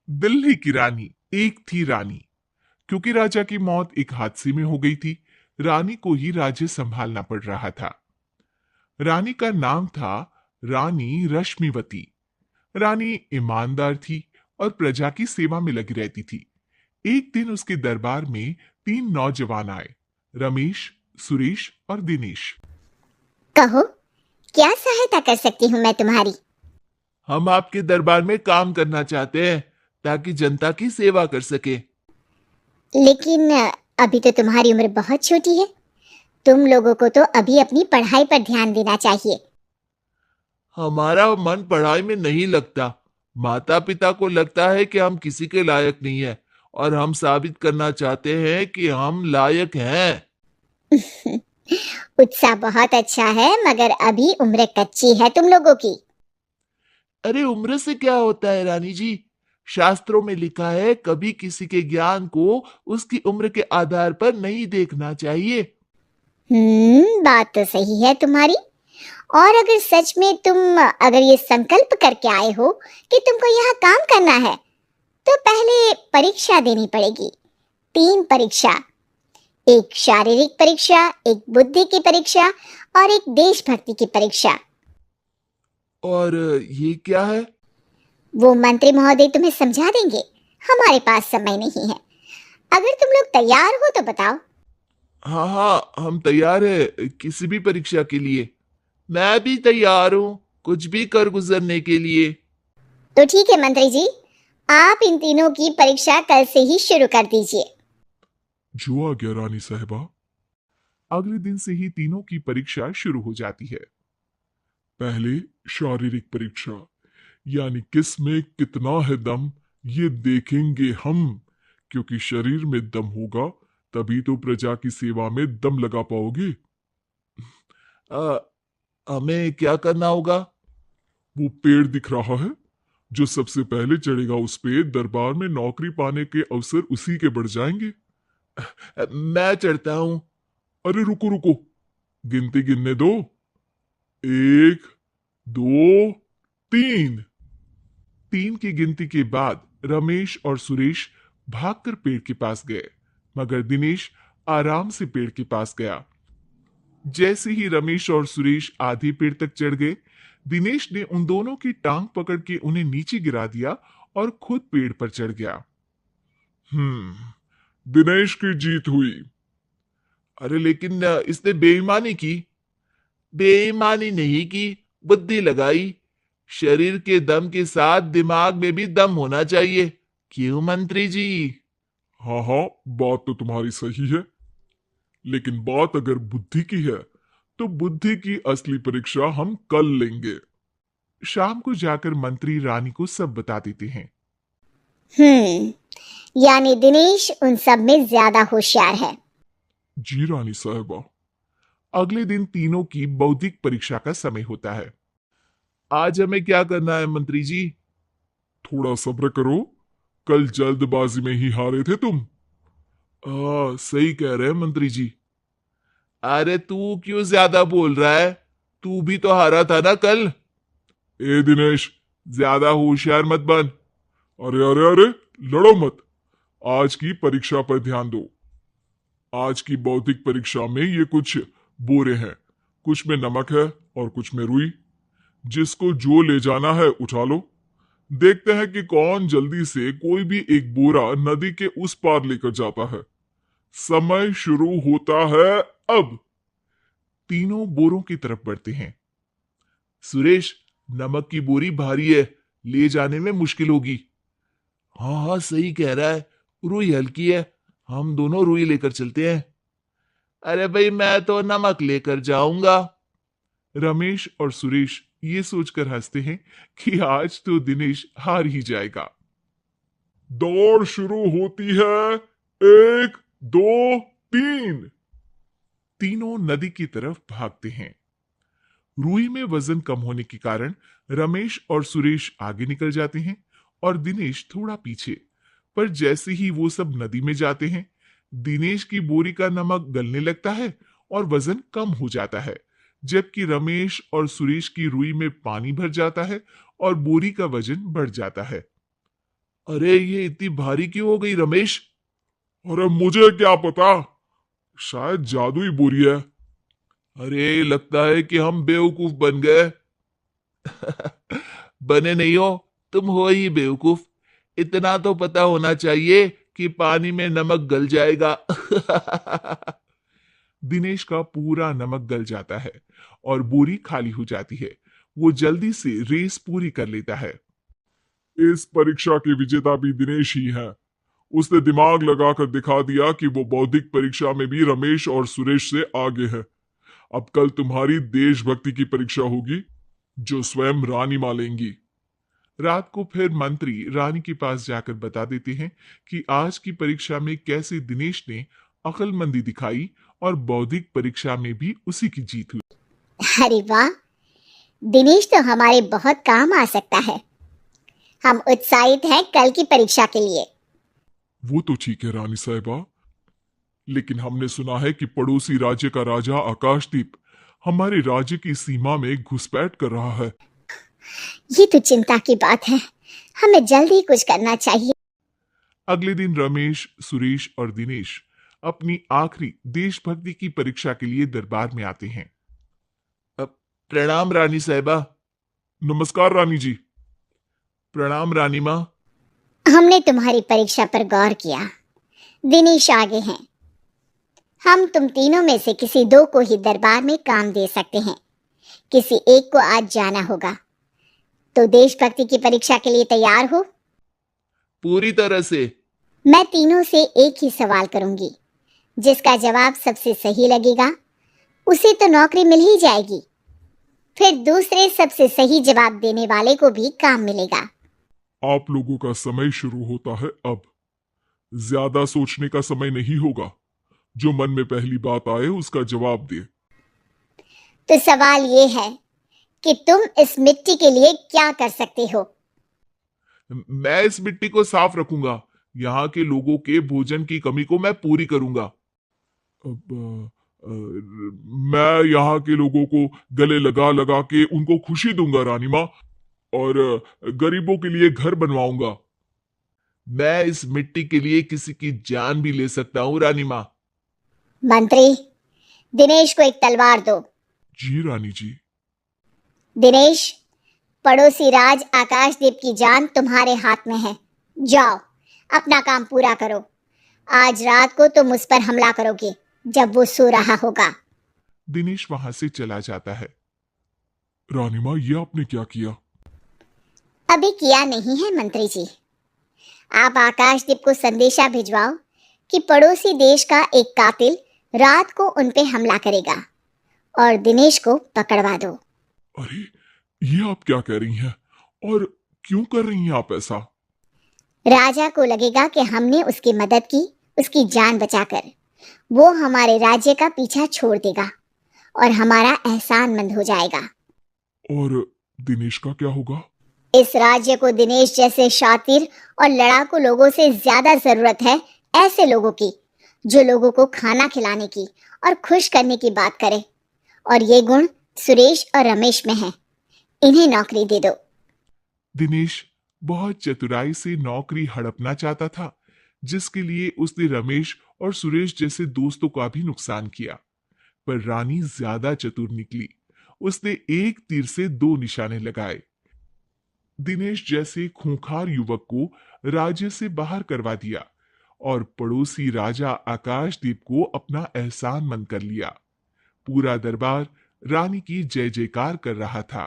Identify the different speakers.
Speaker 1: दिल्ली की रानी। एक थी रानी। क्योंकि राजा की मौत एक हादसे में हो गई थी, रानी को ही राज्य संभालना पड़ रहा था। रानी का नाम था रानी रश्मिवती। रानी ईमानदार थी और प्रजा की सेवा में लगी रहती थी। एक दिन उसके दरबार में तीन नौजवान आए, रमेश, सुरेश और दिनेश।
Speaker 2: कहो, क्या सहायता कर सकती हूँ मैं तुम्हारी?
Speaker 1: हम आपके दरबार में काम करना चाहते हैं ताकि जनता की सेवा कर सके।
Speaker 2: लेकिन अभी तो तुम्हारी उम्र बहुत छोटी है। तुम लोगों को तो अभी अपनी पढ़ाई पर ध्यान देना चाहिए।
Speaker 1: हमारा मन पढ़ाई में नहीं लगता। माता पिता को लगता है कि हम किसी के लायक नहीं है, और हम साबित करना चाहते हैं कि हम लायक हैं।
Speaker 2: उत्साह बहुत अच्छा है, मगर अभी उम्र कच्ची है तुम लोगों की।
Speaker 1: अरे उम्र से क्या होता है रानी जी? शास्त्रों में लिखा है कभी किसी के ज्ञान को उसकी उम्र के आधार पर नहीं देखना चाहिए।
Speaker 2: बात तो सही है तुम्हारी। और अगर सच में तुम अगर ये संकल्प करके आए हो कि तुमको यहाँ काम करना है, तो पहले परीक्षा देनी पड़ेगी। 3 परीक्षा। एक शारीरिक परीक्षा, एक बुद्धि की परीक्षा और एक देशभक्ति की परीक्षा।
Speaker 1: और ये क्या है?
Speaker 2: वो मंत्री महोदय तुम्हें समझा देंगे। हमारे पास समय नहीं है। अगर तुम लोग तैयार हो तो बताओ।
Speaker 1: हाँ हाँ, हम तैयार है किसी भी परीक्षा के लिए। मैं भी तैयार हूँ कुछ भी कर गुजरने के लिए।
Speaker 2: तो ठीक है मंत्री जी, आप इन तीनों की परीक्षा कल से ही शुरू कर दीजिए।
Speaker 1: जो आ गया रानी साहिबा। अगले दिन से ही तीनों की परीक्षा शुरू हो जाती है। पहले शारीरिक परीक्षा, यानी किस में कितना है दम, ये देखेंगे हम। क्योंकि शरीर में दम होगा तभी तो प्रजा की सेवा में दम लगा पाओगे। आ, हमें क्या करना होगा? वो पेड़ दिख रहा है, जो सबसे पहले चढ़ेगा उस पे दरबार में नौकरी पाने के अवसर उसी के बढ़ जाएंगे। मैं चढ़ता हूं। अरे रुको रुको, गिनती गिनने दो। 1, 2, 3। 3 की गिनती के बाद रमेश और सुरेश भागकर पेड़ के पास गए, मगर दिनेश आराम से पेड़ के पास गया। जैसे ही रमेश और सुरेश आधे पेड़ तक चढ़ गए, दिनेश ने उन दोनों की टांग पकड़ के उन्हें नीचे गिरा दिया और खुद पेड़ पर चढ़ गया। दिनेश की जीत हुई। अरे लेकिन इसने बेईमानी की। बेईमानी नहीं की, बुद्धि लगाई। शरीर के दम के साथ दिमाग में भी दम होना चाहिए। क्यों मंत्री जी? हाँ हाँ, बात तो तुम्हारी सही है। लेकिन बात अगर बुद्धि की है तो बुद्धि की असली परीक्षा हम कल लेंगे। शाम को जाकर मंत्री रानी को सब बता देते हैं।
Speaker 2: यानी दिनेश उन सब में ज्यादा होशियार है।
Speaker 1: जी रानी साहबा। अगले दिन तीनों की बौद्धिक परीक्षा का समय होता है। आज हमें क्या करना है मंत्री जी? थोड़ा सब्र करो, कल जल्दबाजी में ही हारे थे तुम। सही कह रहे हैं मंत्री जी। अरे तू क्यों ज्यादा बोल रहा है? तू भी तो हारा था ना कल। ए दिनेश, ज्यादा होशियार मत बन। अरे अरे अरे, लड़ो मत। आज की परीक्षा पर ध्यान दो। आज की बौद्धिक परीक्षा में ये कुछ बोरे हैं, कुछ में नमक है और कुछ में रुई। जिसको जो ले जाना है उठा लो। देखते हैं कि कौन जल्दी से कोई भी एक बोरा नदी के उस पार लेकर जाता है। समय शुरू होता है अब। तीनों बोरों की तरफ बढ़ते हैं। सुरेश, नमक की बोरी भारी है, ले जाने में मुश्किल होगी। हाँ हाँ, सही कह रहा है, रुई हल्की है, हम दोनों रुई लेकर चलते हैं। अरे भाई, मैं तो नमक लेकर जाऊंगा। रमेश और सुरेश ये सोचकर हंसते हैं कि आज तो दिनेश हार ही जाएगा। दौड़ शुरू होती है। 1, 2, 3। तीनों नदी की तरफ भागते हैं। रुई में वजन कम होने के कारण रमेश और सुरेश आगे निकल जाते हैं और दिनेश थोड़ा पीछे। पर जैसे ही वो सब नदी में जाते हैं, दिनेश की बोरी का नमक गलने लगता है और वजन कम हो जाता है, जबकि रमेश और सुरेश की रुई में पानी भर जाता है और बोरी का वजन बढ़ जाता है। अरे ये इतनी भारी क्यों हो गई रमेश? अरे मुझे क्या पता, शायद जादुई बोरी है। अरे लगता है कि हम बेवकूफ बन गए। बने नहीं हो, तुम हो ही बेवकूफ। इतना तो पता होना चाहिए कि पानी में नमक गल जाएगा। दिनेश का पूरा नमक गल जाता है और बोरी खाली हो जाती है। वो जल्दी से रेस पूरी कर लेता है। इस परीक्षा के विजेता भी दिनेश ही है। उसने दिमाग लगाकर दिखा दिया कि वो बौद्धिक परीक्षा में भी रमेश और सुरेश से आगे है। अब कल तुम्हारी देशभक्ति की परीक्षा होगी, जो स्वयं रानी मां लेंगी। रात को फिर मंत्री रानी के पास जाकर बता देते हैं कि आज की परीक्षा में कैसे दिनेश ने अक्लमंदी दिखाई और बौद्धिक परीक्षा में भी उसी की जीत हुई।
Speaker 2: अरे वाह, दिनेश तो हमारे बहुत काम आ सकता है। हम उत्साहित हैं कल की परीक्षा के लिए।
Speaker 1: वो तो ठीक है रानी साहिबा, लेकिन हमने सुना है कि पड़ोसी राज्य का राजा आकाशदीप हमारे राज्य की सीमा में घुसपैठ कर रहा है।
Speaker 2: ये तो चिंता की बात है, हमें जल्दी कुछ करना चाहिए।
Speaker 1: अगले दिन रमेश, सुरेश और दिनेश अपनी आखिरी देशभक्ति की परीक्षा के लिए दरबार में आते हैं। प्रणाम रानी साहिबा। नमस्कार रानी जी। प्रणाम रानी मां।
Speaker 2: हमने तुम्हारी परीक्षा पर गौर किया। दिनेश आगे हैं। हम तुम तीनों में से किसी दो को ही दरबार में काम दे सकते हैं। किसी एक को आज जाना होगा। तो देशभक्ति की परीक्षा के लिए तैयार हो?
Speaker 1: पूरी तरह से।
Speaker 2: मैं तीनों से एक ही सवाल करूंगी। जिसका जवाब सबसे सही लगेगा उसे तो नौकरी मिल ही जाएगी। फिर दूसरे सबसे सही जवाब देने वाले को भी काम मिलेगा।
Speaker 1: आप लोगों का समय शुरू होता है अब। ज्यादा सोचने का समय नहीं होगा। जो मन में पहली बात आए उसका जवाब दे।
Speaker 2: तो सवाल ये है कि तुम इस मिट्टी के लिए क्या कर सकते हो?
Speaker 1: मैं इस मिट्टी को साफ रखूंगा। यहाँ के लोगों के भोजन की कमी को मैं पूरी करूंगा। मैं यहाँ के लोगों को गले लगा लगा के उनको खुशी दूंगा रानी माँ, और गरीबों के लिए घर बनवाऊंगा। मैं इस मिट्टी के लिए किसी की जान भी ले सकता हूँ रानी माँ।
Speaker 2: मंत्री, दिनेश को एक तलवार दो।
Speaker 1: जी रानी जी।
Speaker 2: दिनेश, पड़ोसी राज आकाशदीप की जान तुम्हारे हाथ में है। जाओ, अपना काम पूरा करो। आज रात को तुम उस पर हमला करोगे जब वो सो रहा होगा।
Speaker 1: दिनेश वहां से चला जाता है। रानी माँ, ये आपने क्या किया?
Speaker 2: अभी किया नहीं है मंत्री जी। आप आकाशदीप को संदेशा भिजवाओ कि पड़ोसी देश का एक कातिल रात को उन पे हमला करेगा और दिनेश को पकड़वा दो।
Speaker 1: अरे ये आप क्या कह रही हैं, और क्यों कर रही हैं आप ऐसा?
Speaker 2: राजा को लगेगा कि हमने उसकी मदद की, उसकी जान बचाकर। वो हमारे राज्य का पीछा छोड़ देगा और हमारा एहसानमंद हो जाएगा।
Speaker 1: और दिनेश का क्या होगा?
Speaker 2: इस राज्य को दिनेश जैसे शातिर और लड़ाकू लोगों से ज्यादा जरूरत है। ऐसे लोगों की जो लोगों को खाना खिलाने की और खुश करने की बात करे। और ये गुण सुरेश और रमेश में है। इन्हें नौकरी दे दो।
Speaker 1: दिनेश बहुत चतुराई से नौकरी हड़पना चाहता था, जिसके लिए उसने रमेश और सुरेश जैसे दोस्तों का भी नुकसान किया। पर रानी ज्यादा चतुर निकली। उसने एक तीर से दो निशाने लगाए। दिनेश जैसे खूंखार युवक को राज्य से बाहर करवा दिया और पड़ोसी राजा आकाशदीप को अपना एहसानमंद कर लिया। पूरा दरबार रानी की जय जयकार कर रहा था।